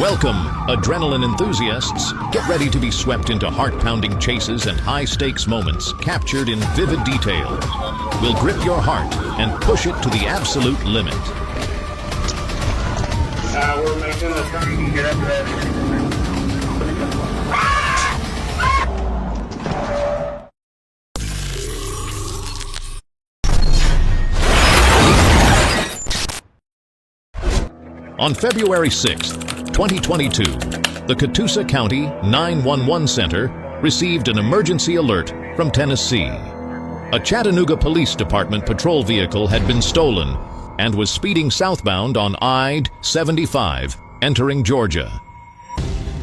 Welcome, adrenaline enthusiasts. Get ready to be swept into heart-pounding chases and high-stakes moments captured in vivid detail. We'll grip your heart and push it to the absolute limit. We're making the turn. Get up there. On February 6, 2022, the Catoosa County 911 Center received an emergency alert from Tennessee. A Chattanooga Police Department patrol vehicle had been stolen and was speeding southbound on I-75, entering Georgia.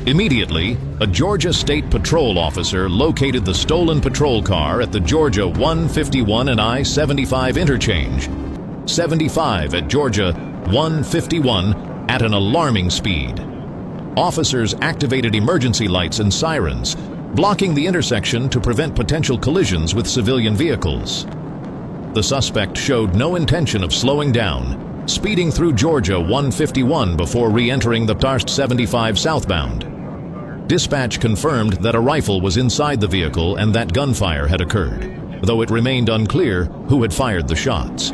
Immediately, a Georgia State Patrol officer located the stolen patrol car at the Georgia 151 and I-75 interchange, 75 at Georgia 151 at an alarming speed. Officers activated emergency lights and sirens, blocking the intersection to prevent potential collisions with civilian vehicles. The suspect showed no intention of slowing down, speeding through Georgia 151 before re-entering the Tarst 75 southbound. Dispatch confirmed that a rifle was inside the vehicle and that gunfire had occurred, though it remained unclear who had fired the shots.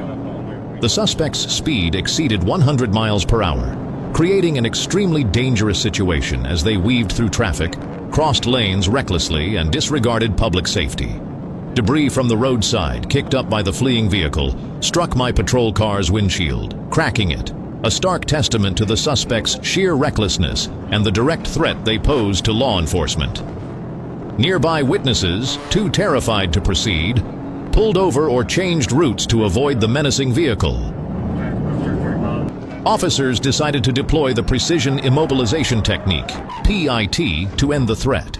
The suspect's speed exceeded 100 miles per hour, creating an extremely dangerous situation as they weaved through traffic, crossed lanes recklessly, and disregarded public safety. Debris from the roadside, kicked up by the fleeing vehicle, struck my patrol car's windshield, cracking it, a stark testament to the suspects' sheer recklessness and the direct threat they posed to law enforcement. Nearby witnesses, too terrified to proceed, pulled over or changed routes to avoid the menacing vehicle. Officers decided to deploy the Precision Immobilization Technique, PIT, to end the threat.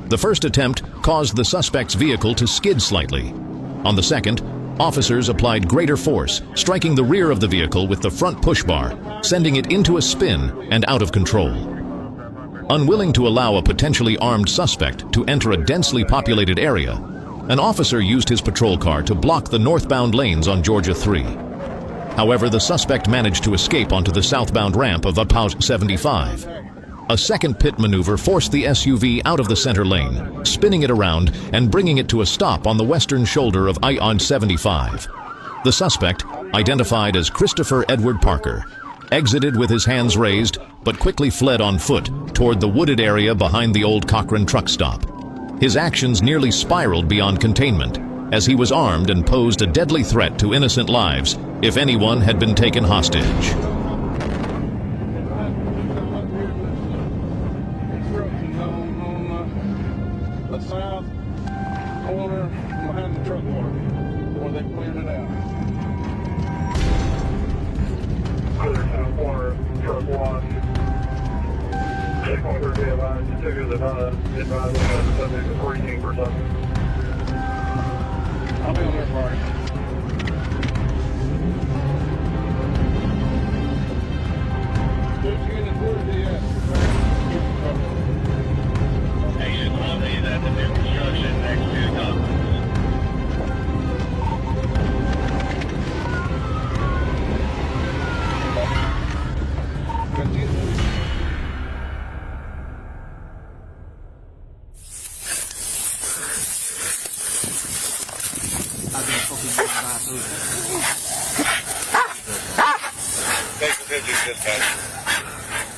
The first attempt caused the suspect's vehicle to skid slightly. On the second, officers applied greater force, striking the rear of the vehicle with the front push bar, sending it into a spin and out of control. Unwilling to allow a potentially armed suspect to enter a densely populated area, an officer used his patrol car to block the northbound lanes on Georgia 3. However, the suspect managed to escape onto the southbound ramp of Tarst 75. A second pit maneuver forced the SUV out of the center lane, spinning it around and bringing it to a stop on the western shoulder of I-75. The suspect, identified as Christopher Edward Parker, exited with his hands raised but quickly fled on foot toward the wooded area behind the old Cochran truck stop. His actions nearly spiraled beyond containment, as he was armed and posed a deadly threat to innocent lives if anyone had been taken hostage. The south corner behind the truck water, where they cleared it out. Clear south corner, truck wash. Check on her deadline, you took it advised the subject of 14%. I'll be on there for you. Hey, you told me that the new construction next to the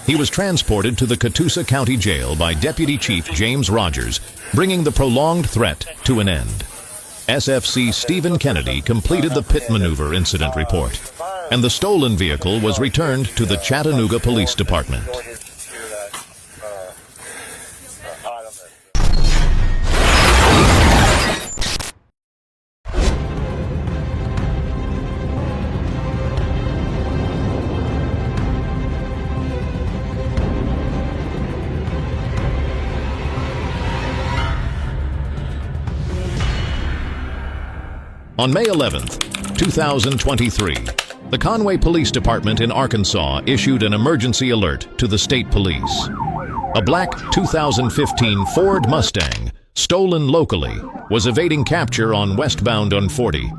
He was transported to the Catoosa County Jail by Deputy Chief James Rogers, bringing the prolonged threat to an end. SFC Stephen Kennedy completed the pit maneuver incident report, and the stolen vehicle was returned to the Chattanooga Police Department. On May 11, 2023, the Conway Police Department in Arkansas issued an emergency alert to the state police. A black 2015 Ford Mustang, stolen locally, was evading capture on westbound on 40.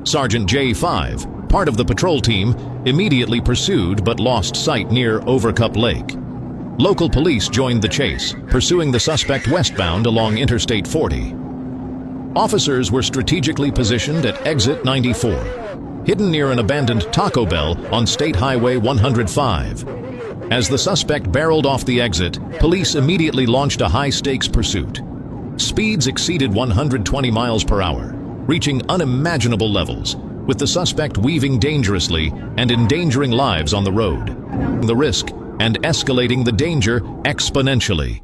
Sergeant J5, part of the patrol team, immediately pursued but lost sight near Overcup Lake. Local police joined the chase, pursuing the suspect westbound along Interstate 40. Officers were strategically positioned at exit 94, hidden near an abandoned Taco Bell on State Highway 105. As the suspect barreled off the exit, police immediately launched a high-stakes pursuit. Speeds exceeded 120 miles per hour, reaching unimaginable levels, with the suspect weaving dangerously and endangering lives on the road. The risk and escalating the danger exponentially.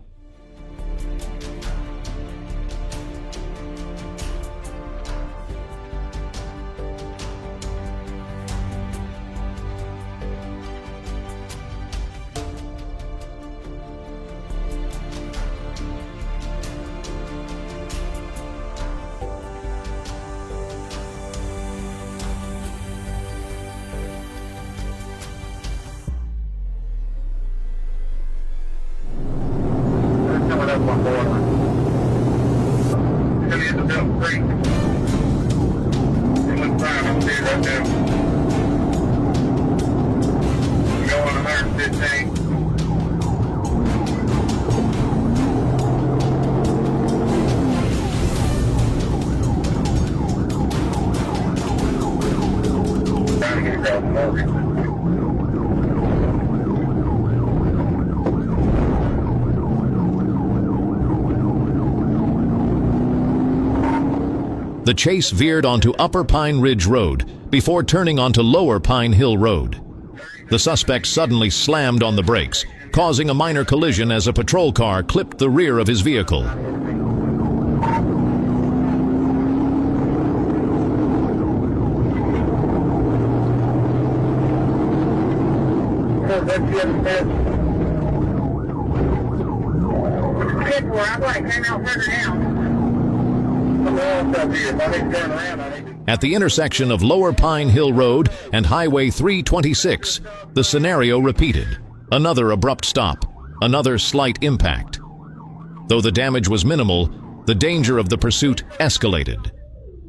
The chase veered onto Upper Pine Ridge Road before turning onto Lower Pine Hill Road. The suspect suddenly slammed on the brakes, causing a minor collision as a patrol car clipped the rear of his vehicle. At the intersection of Lower Pine Hill Road and Highway 326, the scenario repeated. Another abrupt stop, another slight impact. Though the damage was minimal, the danger of the pursuit escalated.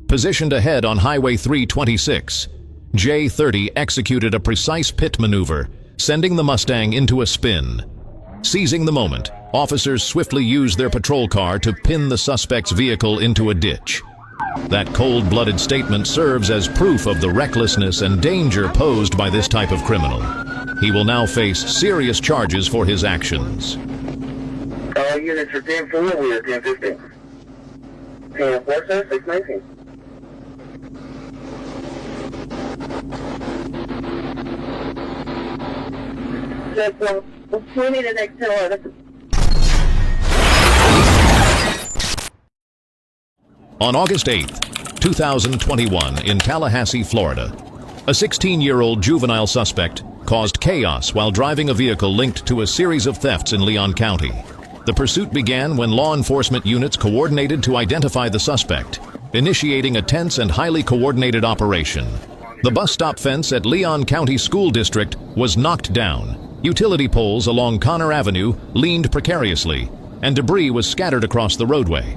Positioned ahead on Highway 326, J30 executed a precise pit maneuver, sending the Mustang into a spin. Seizing the moment, officers swiftly used their patrol car to pin the suspect's vehicle into a ditch. That cold-blooded statement serves as proof of the recklessness and danger posed by this type of criminal. He will now face serious charges for his actions. All units are 10-4, we are 10-15. 10-4, sir, 619. We need an accelerator. On August 8, 2021, in Tallahassee, Florida, a 16-year-old juvenile suspect caused chaos while driving a vehicle linked to a series of thefts in Leon County. The pursuit began when law enforcement units coordinated to identify the suspect, initiating a tense and highly coordinated operation. The bus stop fence at Leon County School District was knocked down. Utility poles along Connor Avenue leaned precariously, and debris was scattered across the roadway.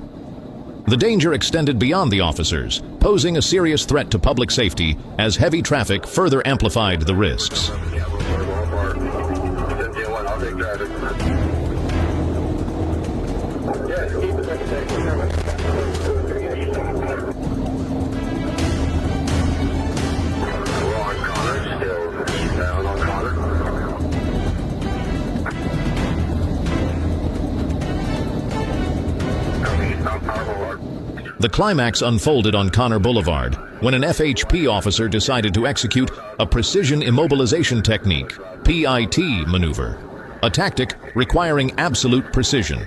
The danger extended beyond the officers, posing a serious threat to public safety as heavy traffic further amplified the risks. The climax unfolded on Connor Boulevard when an FHP officer decided to execute a precision immobilization technique, PIT maneuver, a tactic requiring absolute precision.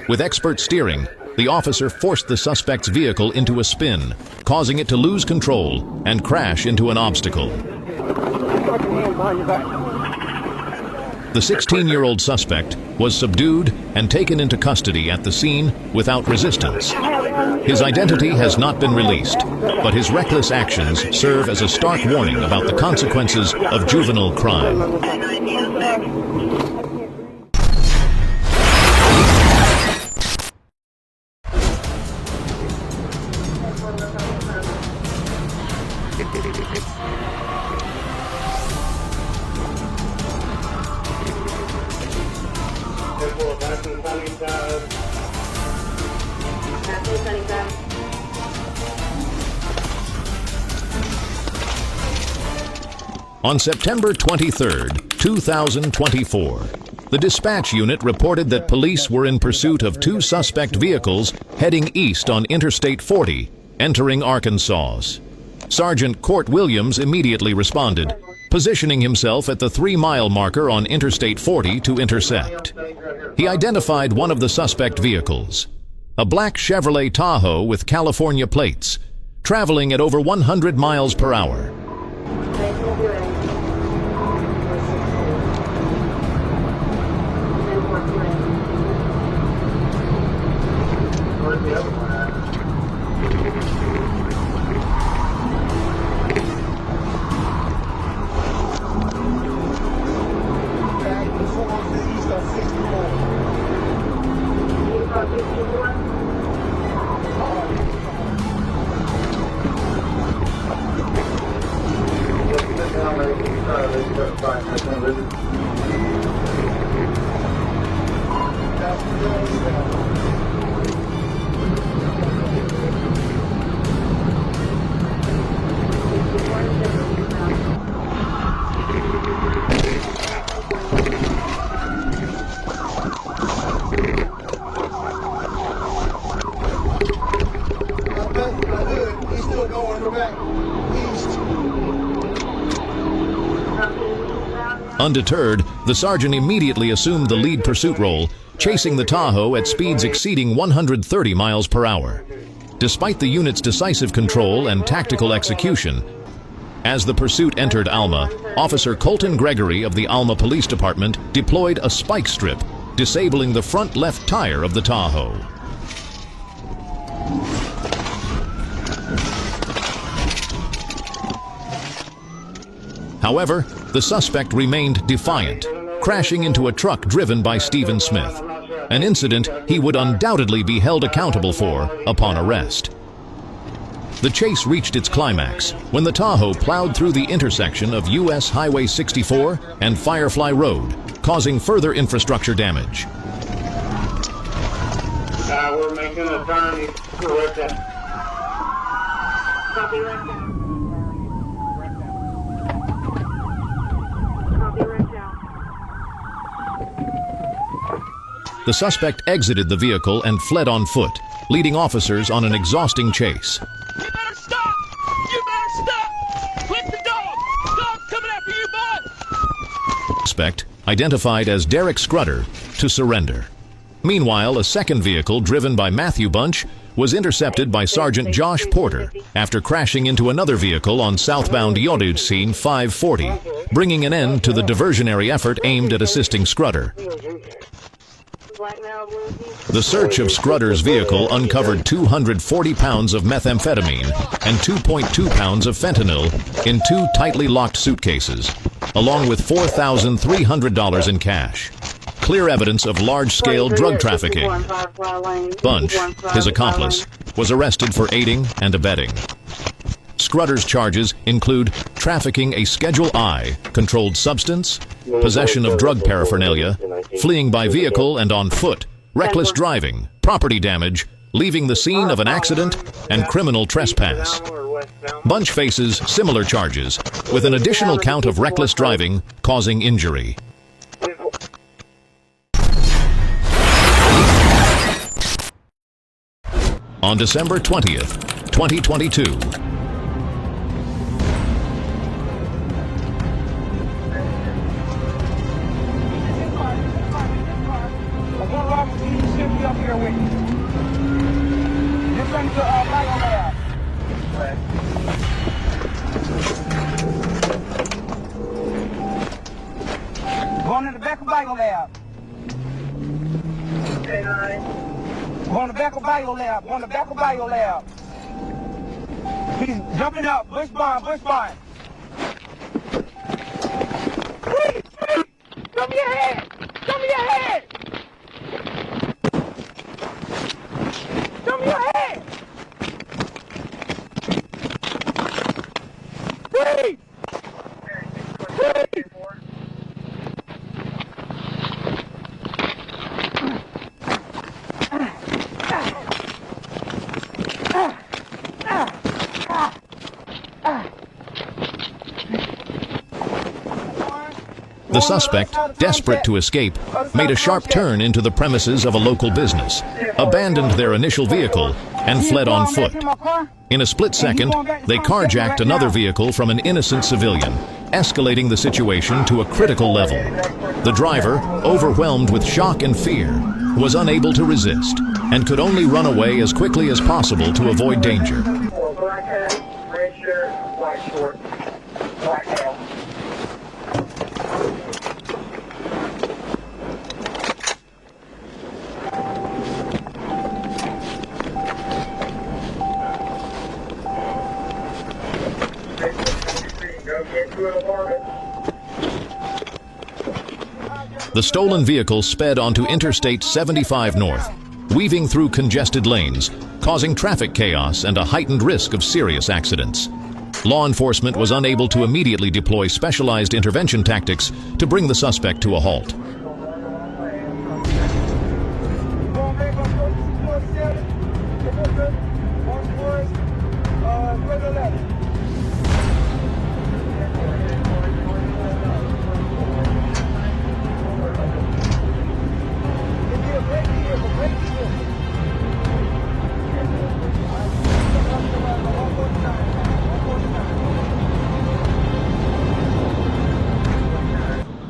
With expert steering, the officer forced the suspect's vehicle into a spin, causing it to lose control and crash into an obstacle. The 16-year-old suspect was subdued and taken into custody at the scene without resistance. His identity has not been released, but his reckless actions serve as a stark warning about the consequences of juvenile crime. On September 23, 2024, the dispatch unit reported that police were in pursuit of two suspect vehicles heading east on Interstate 40, entering Arkansas. Sergeant Court Williams immediately responded, positioning himself at the 3-mile marker on Interstate 40 to intercept. He identified one of the suspect vehicles, a black Chevrolet Tahoe with California plates, traveling at over 100 miles per hour. Undeterred, the sergeant immediately assumed the lead pursuit role, chasing the Tahoe at speeds exceeding 130 miles per hour. Despite the unit's decisive control and tactical execution, as the pursuit entered Alma, Officer Colton Gregory of the Alma Police Department deployed a spike strip, disabling the front left tire of the Tahoe. However, the suspect remained defiant, crashing into a truck driven by Stephen Smith, an incident he would undoubtedly be held accountable for upon arrest. The chase reached its climax when the Tahoe plowed through the intersection of U.S. Highway 64 and Firefly Road, causing further infrastructure damage. We're making a turn. Copy right now. The suspect exited the vehicle and fled on foot, leading officers on an exhausting chase. You better stop! You better stop! Quit the dog! Dog's coming after you, boy! Suspect, identified as Derek Scrutter, to surrender. Meanwhile, a second vehicle driven by Matthew Bunch was intercepted by Sergeant Josh Porter after crashing into another vehicle on southbound Yodud scene 540, bringing an end to the diversionary effort aimed at assisting Scrutter. The search of Scrutter's vehicle uncovered 240 pounds of methamphetamine and 2.2 pounds of fentanyl in two tightly locked suitcases, along with $4,300 in cash. Clear evidence of large-scale drug trafficking. Bunch, his accomplice, was arrested for aiding and abetting. Scrutter's charges include trafficking a Schedule I controlled substance, possession of drug paraphernalia, fleeing by vehicle and on foot, reckless driving, property damage, leaving the scene of an accident, and criminal trespass. Bunch faces similar charges, with an additional count of reckless driving causing injury. On December 20th, 2022, Going in the back of Bio Lab. Go on the back of Bio Lab. Go on the back of Bio Lab. He's jumping up. Bush bond, bush bond. Freeze, freeze. Show me your head. Show me your head. Show me your head. Freeze! Freeze! The suspect, desperate to escape, made a sharp turn into the premises of a local business, abandoned their initial vehicle, and fled on foot. In a split second, they carjacked another vehicle from an innocent civilian, escalating the situation to a critical level. The driver, overwhelmed with shock and fear, was unable to resist and could only run away as quickly as possible to avoid danger. Black hat, red shirt, white shorts, black tail. Go get to an apartment. The stolen vehicle sped onto Interstate 75 North, weaving through congested lanes, causing traffic chaos and a heightened risk of serious accidents. Law enforcement was unable to immediately deploy specialized intervention tactics to bring the suspect to a halt.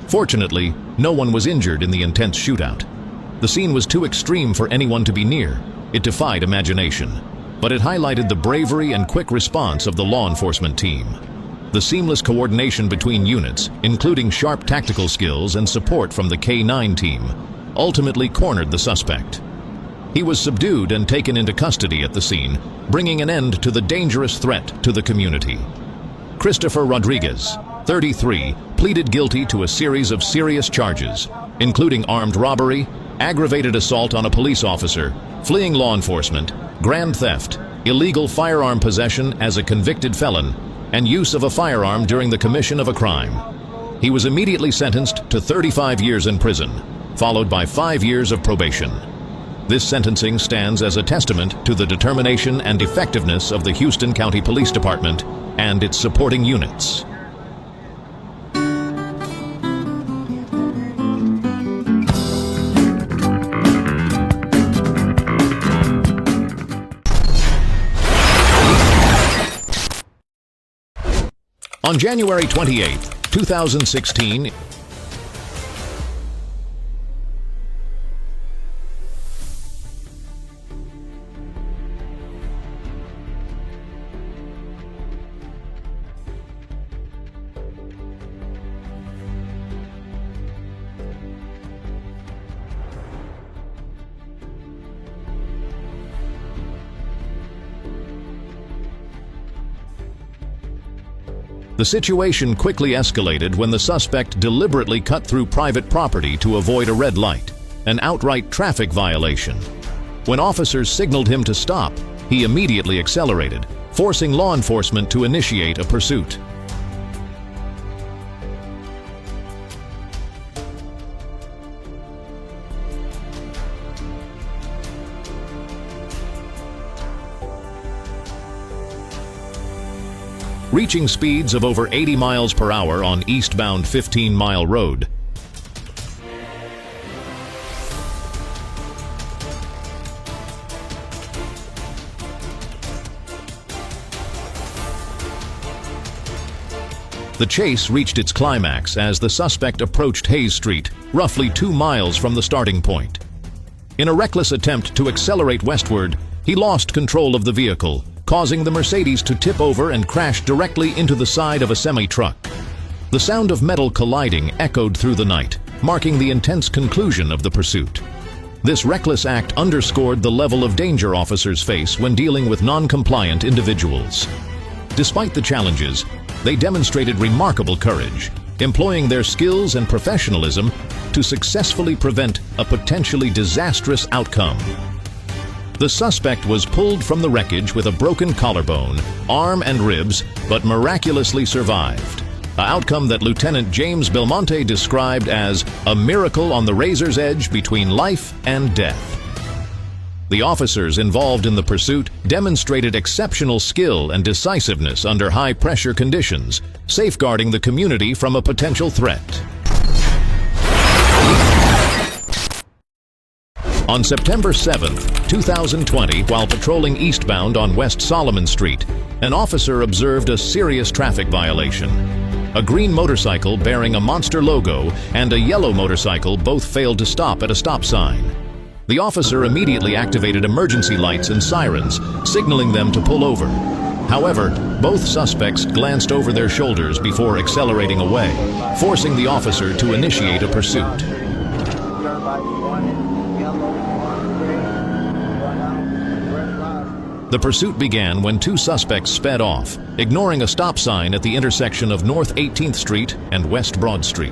Fortunately, no one was injured in the intense shootout. The scene was too extreme for anyone to be near. It defied imagination, but it highlighted the bravery and quick response of the law enforcement team. The seamless coordination between units, including sharp tactical skills and support from the K-9 team, ultimately cornered the suspect. He was subdued and taken into custody at the scene, bringing an end to the dangerous threat to the community. Christopher Rodriguez, 33, pleaded guilty to a series of serious charges, including armed robbery, aggravated assault on a police officer, fleeing law enforcement, grand theft, illegal firearm possession as a convicted felon, and use of a firearm during the commission of a crime. He was immediately sentenced to 35 years in prison, followed by 5 years of probation. This sentencing stands as a testament to the determination and effectiveness of the Houston County Police Department and its supporting units. On January 28, 2016, the situation quickly escalated when the suspect deliberately cut through private property to avoid a red light, an outright traffic violation. When officers signaled him to stop, he immediately accelerated, forcing law enforcement to initiate a pursuit. Reaching speeds of over 80 miles per hour on eastbound 15-mile road, the chase reached its climax as the suspect approached Hayes Street, roughly 2 miles from the starting point. In a reckless attempt to accelerate westward, he lost control of the vehicle, causing the Mercedes to tip over and crash directly into the side of a semi-truck. The sound of metal colliding echoed through the night, marking the intense conclusion of the pursuit. This reckless act underscored the level of danger officers face when dealing with non-compliant individuals. Despite the challenges, they demonstrated remarkable courage, employing their skills and professionalism to successfully prevent a potentially disastrous outcome. The suspect was pulled from the wreckage with a broken collarbone, arm and ribs, but miraculously survived. An outcome that Lieutenant James Belmonte described as a miracle on the razor's edge between life and death. The officers involved in the pursuit demonstrated exceptional skill and decisiveness under high-pressure conditions, safeguarding the community from a potential threat. On September 7, 2020, while patrolling eastbound on West Solomon Street, an officer observed a serious traffic violation. A green motorcycle bearing a Monster logo and a yellow motorcycle both failed to stop at a stop sign. The officer immediately activated emergency lights and sirens, signaling them to pull over. However, both suspects glanced over their shoulders before accelerating away, forcing the officer to initiate a pursuit. The pursuit began when two suspects sped off, ignoring a stop sign at the intersection of North 18th Street and West Broad Street.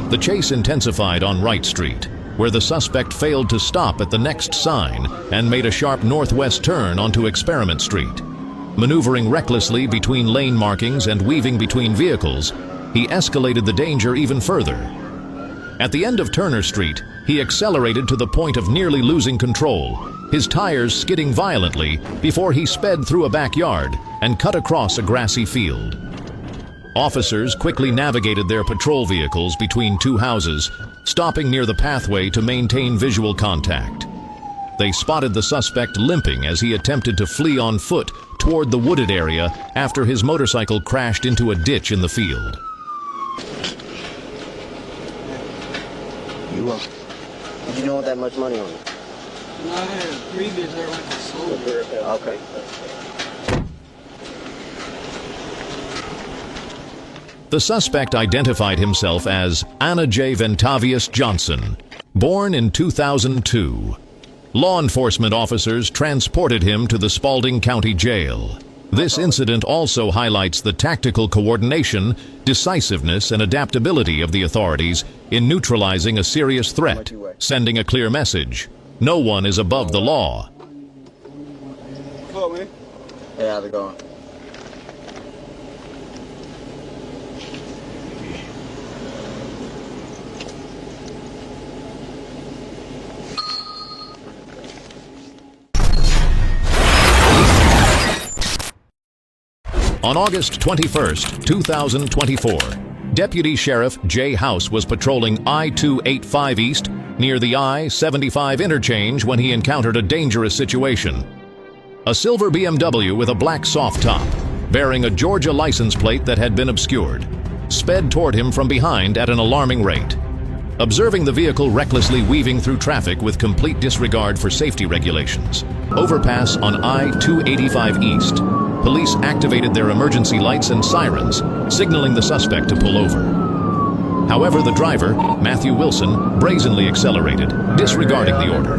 The chase intensified on Wright Street, where the suspect failed to stop at the next sign and made a sharp northwest turn onto Experiment Street. Maneuvering recklessly between lane markings and weaving between vehicles, he escalated the danger even further. At the end of Turner Street, he accelerated to the point of nearly losing control, his tires skidding violently before he sped through a backyard and cut across a grassy field. Officers quickly navigated their patrol vehicles between two houses, stopping near the pathway to maintain visual contact. They spotted the suspect limping as he attempted to flee on foot toward the wooded area after his motorcycle crashed into a ditch in the field. Did you know that much money on it? No, I had previous there went to sold. Okay. The suspect identified himself as Anna J. Ventavius Johnson, born in 2002. Law enforcement officers transported him to the Spalding County Jail. This incident also highlights the tactical coordination, decisiveness, and adaptability of the authorities in neutralizing a serious threat, sending a clear message: no one is above the law. Hello, man. Hey, how's it going? On August 21, 2024, Deputy Sheriff Jay House was patrolling I-285 East near the I-75 interchange when he encountered a dangerous situation. A silver BMW with a black soft top, bearing a Georgia license plate that had been obscured, sped toward him from behind at an alarming rate. Observing the vehicle recklessly weaving through traffic with complete disregard for safety regulations, overpass on I-285 East, police activated their emergency lights and sirens, signaling the suspect to pull over. However, the driver, Matthew Wilson, brazenly accelerated, disregarding the order.